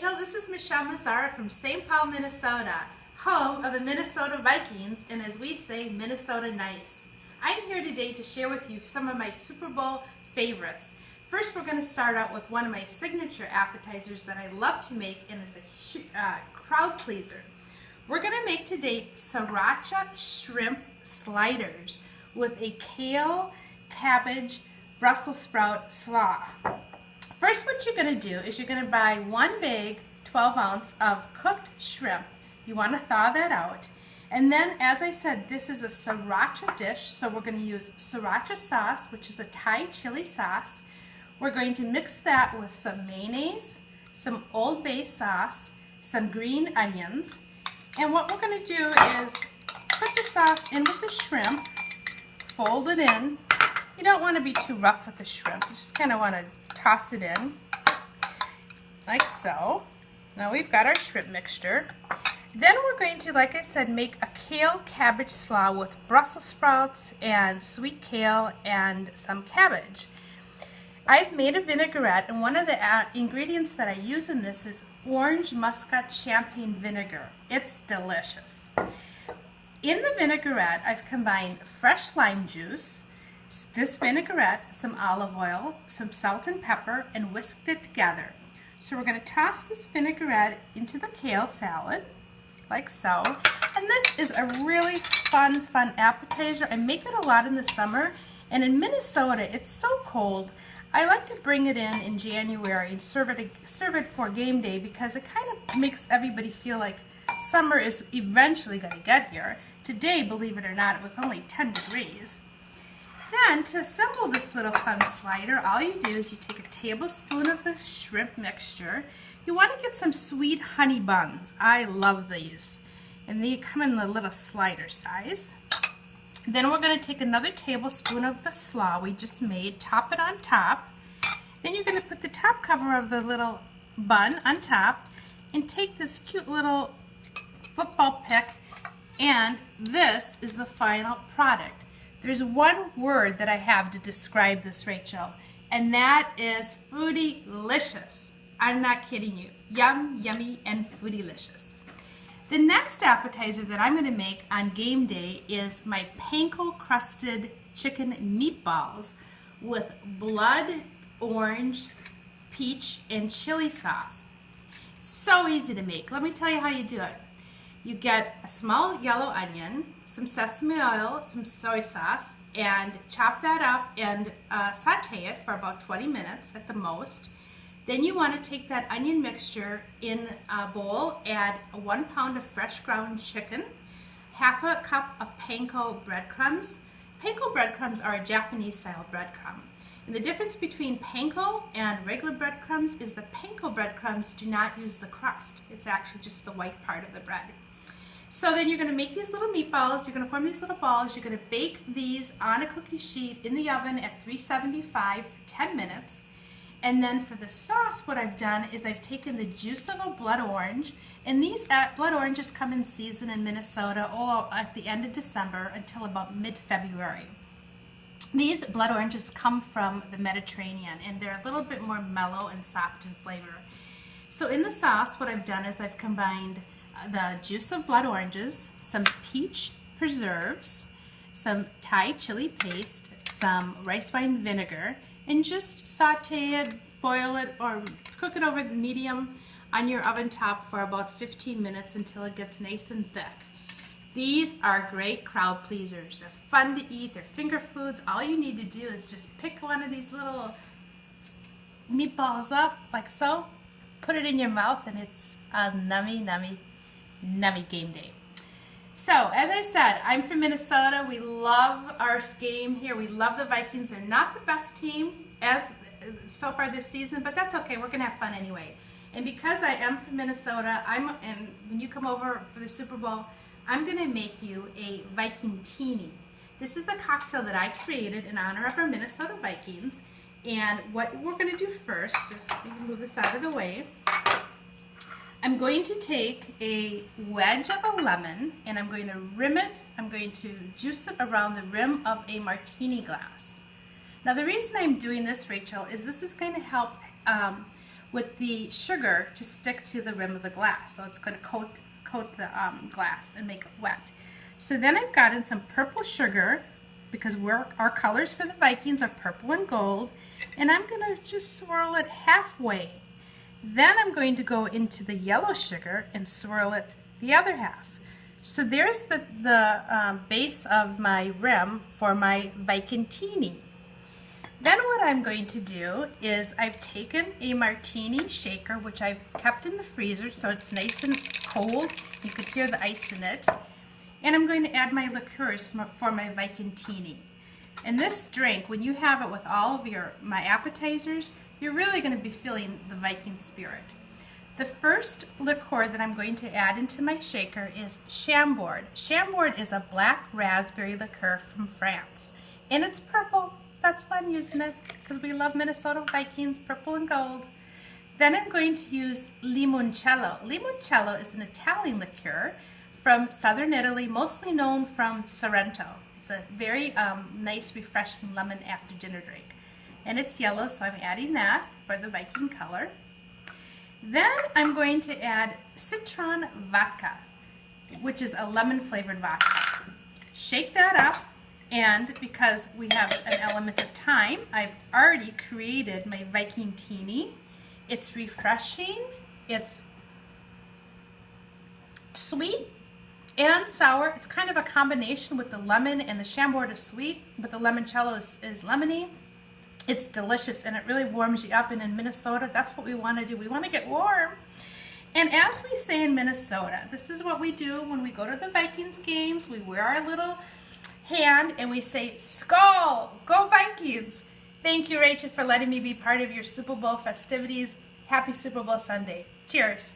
Rachel, this is Michelle Mazzara from St. Paul, Minnesota, home of the Minnesota Vikings, and as we say, Minnesota nice. I'm here today to share with you some of my Super Bowl favorites. First, we're going to start out with one of my signature appetizers that I love to make, and it's a crowd pleaser. We're going to make today sriracha shrimp sliders with a kale, cabbage, Brussels sprout slaw. First, what you're going to do is you're going to buy one bag, 12 ounce of cooked shrimp. You want to thaw that out. And then, as I said, this is a sriracha dish, so we're going to use sriracha sauce, which is a Thai chili sauce. We're going to mix that with some mayonnaise, some Old Bay sauce, some green onions. And what we're going to do is put the sauce in with the shrimp, fold it in. You don't want to be too rough with the shrimp. You just kind of want to toss it in, like so. Now we've got our shrimp mixture. Then we're going to, like I said, make a kale cabbage slaw with Brussels sprouts and sweet kale and some cabbage. I've made a vinaigrette, and one of the ingredients that I use in this is orange muscat champagne vinegar. It's delicious. In the vinaigrette, I've combined fresh lime juice, this vinaigrette, some olive oil, some salt and pepper, and whisked it together. So we're going to toss this vinaigrette into the kale salad, like so. And this is a really fun appetizer. I make it a lot in the summer, and in Minnesota, it's so cold. I like to bring it in January and serve it for game day because it kind of makes everybody feel like summer is eventually going to get here. Today, believe it or not, it was only 10 degrees. Then, to assemble this little fun slider, all you do is you take a tablespoon of the shrimp mixture. You want to get some sweet honey buns. I love these. And they come in the little slider size. Then we're going to take another tablespoon of the slaw we just made, top it on top. Then you're going to put the top cover of the little bun on top and take this cute little football pick, and this is the final product. There's one word that I have to describe this, Rachel, and that is foodie-licious. I'm not kidding you. Yum, yummy, and foodie-licious. The next appetizer that I'm going to make on game day is my panko-crusted chicken meatballs with blood orange, peach, and chili sauce. So easy to make. Let me tell you how you do it. You get a small yellow onion, some sesame oil, some soy sauce, and chop that up and saute it for about 20 minutes at the most. Then you want to take that onion mixture in a bowl, add 1 pound of fresh ground chicken, half a cup of panko breadcrumbs. Panko breadcrumbs are a Japanese style breadcrumb. And the difference between panko and regular breadcrumbs is the panko breadcrumbs do not use the crust. It's actually just the white part of the bread. So then you're going to make these little meatballs. You're going to form these little balls. You're going to bake these on a cookie sheet in the oven at 375 for 10 minutes. And then for the sauce, what I've done is I've taken the juice of a blood orange, and these blood oranges come in season in Minnesota at the end of December until about mid-February. These blood oranges come from the Mediterranean, and they're a little bit more mellow and soft in flavor. So in the sauce, what I've done is I've combined the juice of blood oranges, some peach preserves, some Thai chili paste, some rice wine vinegar, and just saute it, boil it, or cook it over the medium on your oven top for about 15 minutes until it gets nice and thick. These are great crowd pleasers. They're fun to eat. They're finger foods. All you need to do is just pick one of these little meatballs up, like so, put it in your mouth, and it's a nummy, nummy, nummy game day. So, as I said, I'm from Minnesota. We love our game here. We love the Vikings. They're not the best team so far this season, but that's okay. We're going to have fun anyway. And because I am from Minnesota, and when you come over for the Super Bowl, I'm going to make you a Viking teeny. This is a cocktail that I created in honor of our Minnesota Vikings. And what we're going to do first is, we can move this out of the way. I'm going to take a wedge of a lemon, and I'm going to rim it. I'm going to juice it around the rim of a martini glass. Now the reason I'm doing this, Rachel, is this is going to help with the sugar to stick to the rim of the glass. So it's going to coat the glass and make it wet. So then I've gotten some purple sugar, because our colors for the Vikings are purple and gold, and I'm going to just swirl it halfway. Then I'm going to go into the yellow sugar and swirl it the other half. So there's the base of my rim for my Vikingini. Then what I'm going to do is I've taken a martini shaker, which I've kept in the freezer so it's nice and cold. You could hear the ice in it. And I'm going to add my liqueurs for my Vikingini. And this drink, when you have it with all of my appetizers, you're really going to be feeling the Viking spirit. The first liqueur that I'm going to add into my shaker is Chambord. Chambord is a black raspberry liqueur from France. And it's purple. That's why I'm using it, because we love Minnesota Vikings, purple and gold. Then I'm going to use Limoncello. Limoncello is an Italian liqueur from southern Italy, mostly known from Sorrento. It's a very nice, refreshing lemon after dinner drink. And it's yellow, so I'm adding that for the Viking color. Then I'm going to add Citron Vodka, which is a lemon flavored vodka. Shake that up, and because we have an element of time, I've already created my Vikingini. It's refreshing, it's sweet and sour. It's kind of a combination with the lemon, and the Chambord is sweet, but the limoncello is lemony. It's delicious, and it really warms you up. And in Minnesota, that's what we want to do. We want to get warm. And as we say in Minnesota, this is what we do when we go to the Vikings games. We wear our little hand and we say, "Skål! Go Vikings!" Thank you, Rachel, for letting me be part of your Super Bowl festivities. Happy Super Bowl Sunday. Cheers.